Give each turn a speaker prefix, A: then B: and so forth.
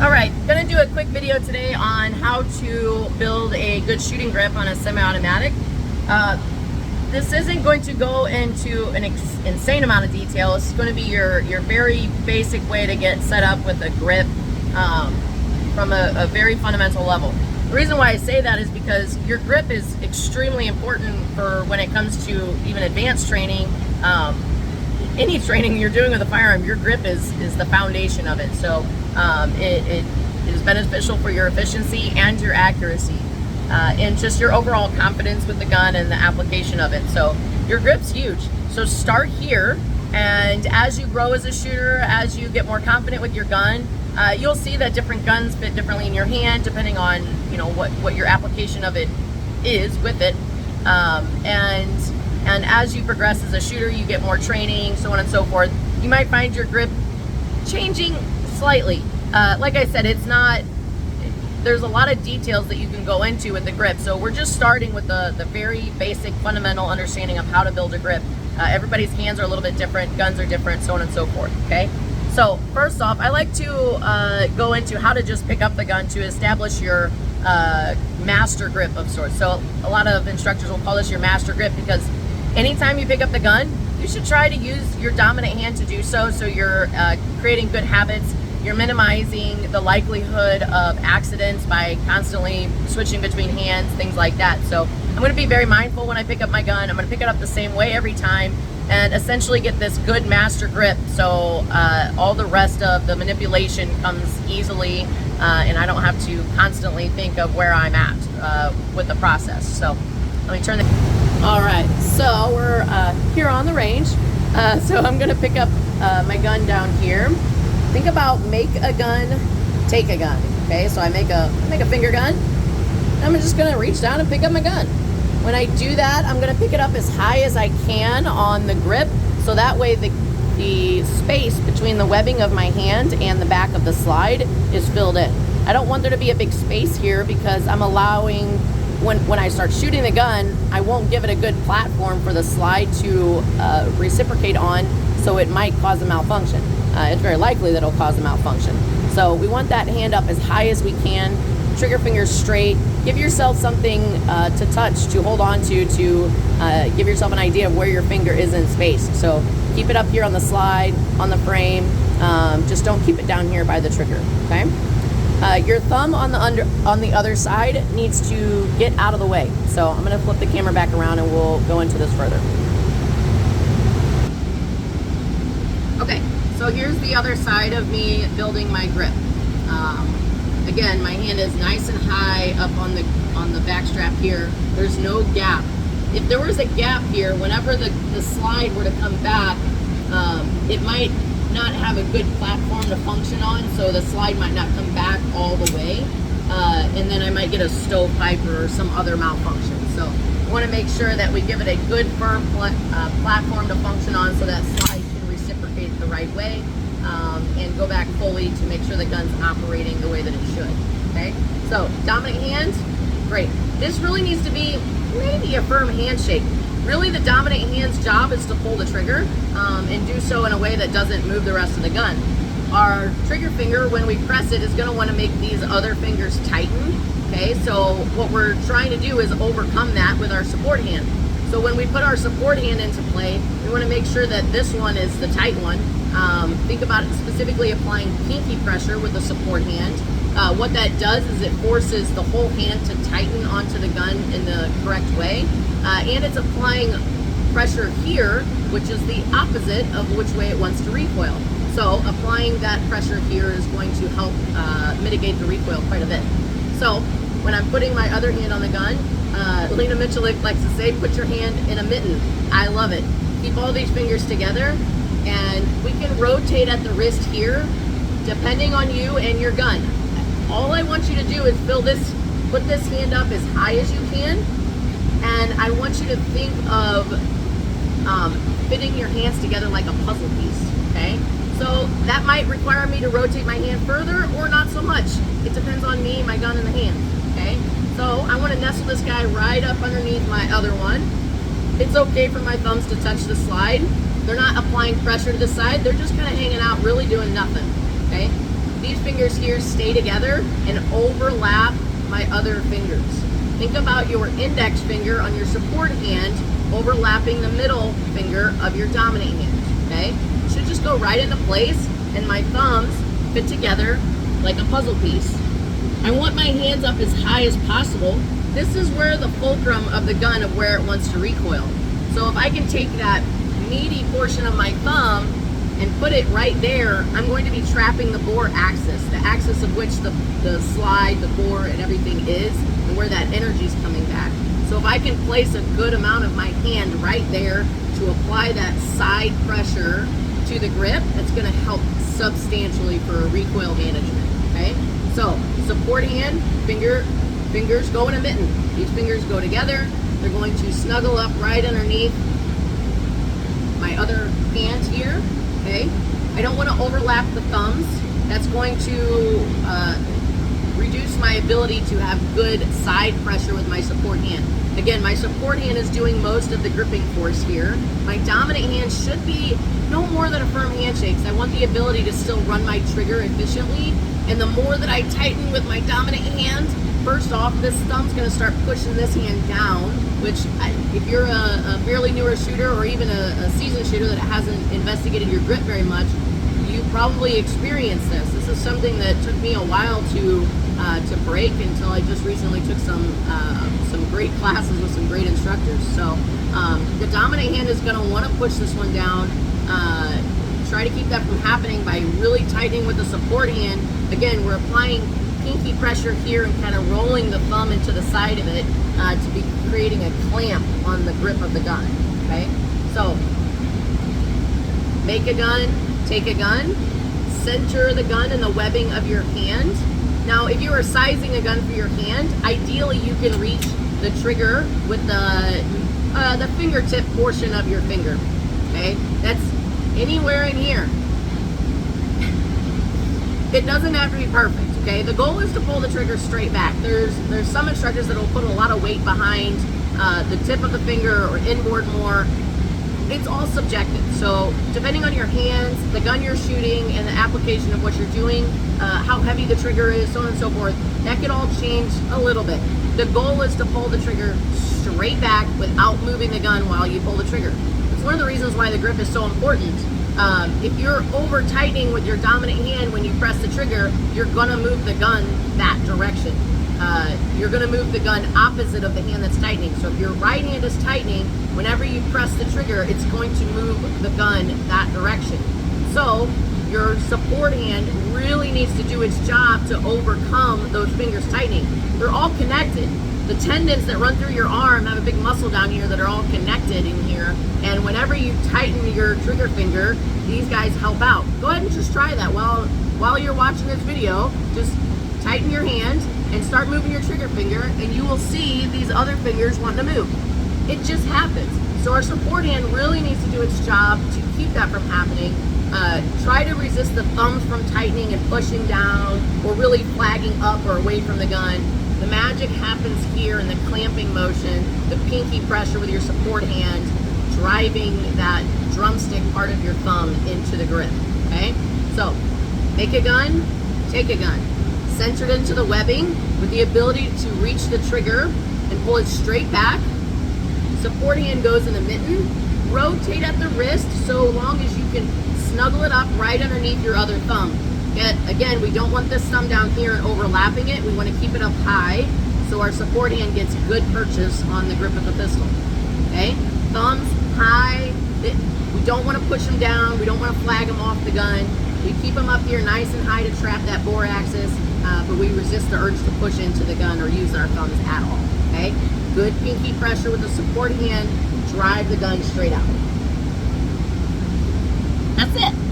A: All right, gonna do a quick video today on how to build a good shooting grip on a semi-automatic. This isn't going to go into an insane amount of detail. It's going to be your very basic way to get set up with a grip from a very fundamental level. The reason why I say that is because your grip is extremely important for when it comes to even advanced training. Any training you're doing with a firearm, your grip is the foundation of it. So it is beneficial for your efficiency and your accuracy. And just your overall confidence with the gun and the application of it. So your grip's huge. So start here, and as you grow as a shooter, as you get more confident with your gun, you'll see that different guns fit differently in your hand depending on what your application of it is with it. And as you progress as a shooter, you get more training, so on and so forth. You might find your grip changing slightly. Like I said, there's a lot of details that you can go into with the grip. So we're just starting with the very basic fundamental understanding of how to build a grip. Everybody's hands are a little bit different, guns are different, so on and so forth, okay? So first off, I like to go into how to just pick up the gun to establish your master grip of sorts. So a lot of instructors will call this your master grip because anytime you pick up the gun, you should try to use your dominant hand to do so. So you're creating good habits. You're minimizing the likelihood of accidents by constantly switching between hands, things like that. So I'm going to be very mindful when I pick up my gun. I'm going to pick it up the same way every time and essentially get this good master grip. So all the rest of the manipulation comes easily and I don't have to constantly think of where I'm at with the process. So let me turn the... All right, so we're here on the range. So I'm going to pick up my gun down here. Think about make a gun, take a gun. Okay, so I make a finger gun. I'm just gonna reach down and pick up my gun. When I do that, I'm gonna pick it up as high as I can on the grip, so that way the space between the webbing of my hand and the back of the slide is filled in. I don't want there to be a big space here because I'm allowing, when I start shooting the gun, I won't give it a good platform for the slide to reciprocate on, so it might cause a malfunction. It's very likely that it'll cause a malfunction. So we want that hand up as high as we can, trigger fingers straight, give yourself something to touch, to hold on to give yourself an idea of where your finger is in space. So keep it up here on the slide, on the frame, just don't keep it down here by the trigger, okay? Your thumb on the other side needs to get out of the way. So I'm gonna flip the camera back around and we'll go into this further. Okay. So here's the other side of me building my grip. Again, my hand is nice and high up on the back strap here. There's no gap. If there was a gap here, whenever the slide were to come back, it might not have a good platform to function on, so the slide might not come back all the way, and then I might get a stovepipe or some other malfunction. So I want to make sure that we give it a good firm platform to function on, so that slide the right way and go back fully to make sure the gun's operating the way that it should. Okay, so dominant hand, great. This really needs to be maybe a firm handshake. Really, the dominant hand's job is to pull the trigger and do so in a way that doesn't move the rest of the gun. Our trigger finger, when we press it, is going to want to make these other fingers tighten. Okay, so what we're trying to do is overcome that with our support hand. So when we put our support hand into play, we want to make sure that this one is the tight one. Think about it specifically applying pinky pressure with the support hand. What that does is it forces the whole hand to tighten onto the gun in the correct way. And it's applying pressure here, which is the opposite of which way it wants to recoil. So applying that pressure here is going to help mitigate the recoil quite a bit. So when I'm putting my other hand on the gun, Lena Michalik likes to say, put your hand in a mitten. I love it. Keep all these fingers together, and we can rotate at the wrist here, depending on you and your gun. All I want you to do is put this hand up as high as you can, and I want you to think of fitting your hands together like a puzzle piece, okay? So that might require me to rotate my hand further or not so much. It depends on me, my gun, and the hand, okay? So I want to nestle this guy right up underneath my other one. It's okay for my thumbs to touch the slide. They're not applying pressure to the side. They're just kind of hanging out, really doing nothing, okay? These fingers fingers here stay together and overlap my other fingers. Think about your index finger on your support hand overlapping the middle finger of your dominant hand, okay? It should just go right into place, and my thumbs fit together like a puzzle piece. I want my hands up as high as possible. This is where the fulcrum of the gun of where it wants to recoil. So if I can take that meaty portion of my thumb and put it right there, I'm going to be trapping the bore axis, the axis of which the slide, the bore, and everything is, and where that energy is coming back. So if I can place a good amount of my hand right there to apply that side pressure to the grip, that's going to help substantially for recoil management, okay? So support hand, fingers go in a mitten. These fingers go together. They're going to snuggle up right underneath my other hand here, okay? I don't want to overlap the thumbs. That's going to reduce my ability to have good side pressure with my support hand. Again, my support hand is doing most of the gripping force here. My dominant hand should be no more than a firm handshake. So I want the ability to still run my trigger efficiently. And the more that I tighten with my dominant hand, first off, this thumb's going to start pushing this hand down, which if you're a fairly newer shooter or even a seasoned shooter that hasn't investigated your grip very much, you probably experienced this. This is something that took me a while to break until I just recently took some great classes with some great instructors. So the dominant hand is going to want to push this one down. Try to keep that from happening by really tightening with the support hand. Again, we're applying pinky pressure here and kind of rolling the thumb into the side of it to be creating a clamp on the grip of the gun, okay? So, make a gun, take a gun, center the gun in the webbing of your hand. Now, if you are sizing a gun for your hand, ideally you can reach the trigger with the fingertip portion of your finger, okay? That's anywhere in here. It doesn't have to be perfect, okay? The goal is to pull the trigger straight back. There's some instructors that will put a lot of weight behind the tip of the finger or inboard more. It's all subjective. So depending on your hands, the gun you're shooting, and the application of what you're doing, how heavy the trigger is, so on and so forth, that could all change a little bit. The goal is to pull the trigger straight back without moving the gun while you pull the trigger. It's one of the reasons why the grip is so important. If you're over tightening with your dominant hand when you press the trigger, you're gonna move the gun that direction. You're gonna move the gun opposite of the hand that's tightening. So if your right hand is tightening, whenever you press the trigger, it's going to move the gun that direction. So your support hand really needs to do its job to overcome those fingers tightening. They're all connected. The tendons that run through your arm have a big muscle down here that are all connected in here. And whenever you tighten your trigger finger, these guys help out. Go ahead and just try that while you're watching this video. Just tighten your hand and start moving your trigger finger, and you will see these other fingers wanting to move. It just happens. So our support hand really needs to do its job to keep that from happening. Try to resist the thumbs from tightening and pushing down or really flagging up or away from the gun. The magic happens here in the clamping motion, the pinky pressure with your support hand, driving that drumstick part of your thumb into the grip, okay? So, make a gun, take a gun. Center it into the webbing with the ability to reach the trigger and pull it straight back. Support hand goes in a mitten. Rotate at the wrist so long as you can snuggle it up right underneath your other thumb. Again, we don't want this thumb down here and overlapping it. We want to keep it up high so our support hand gets good purchase on the grip of the pistol. Okay? Thumbs high. We don't want to push them down. We don't want to flag them off the gun. We keep them up here nice and high to trap that bore axis, but we resist the urge to push into the gun or use our thumbs at all. Okay? Good pinky pressure with the support hand. Drive the gun straight out. That's it.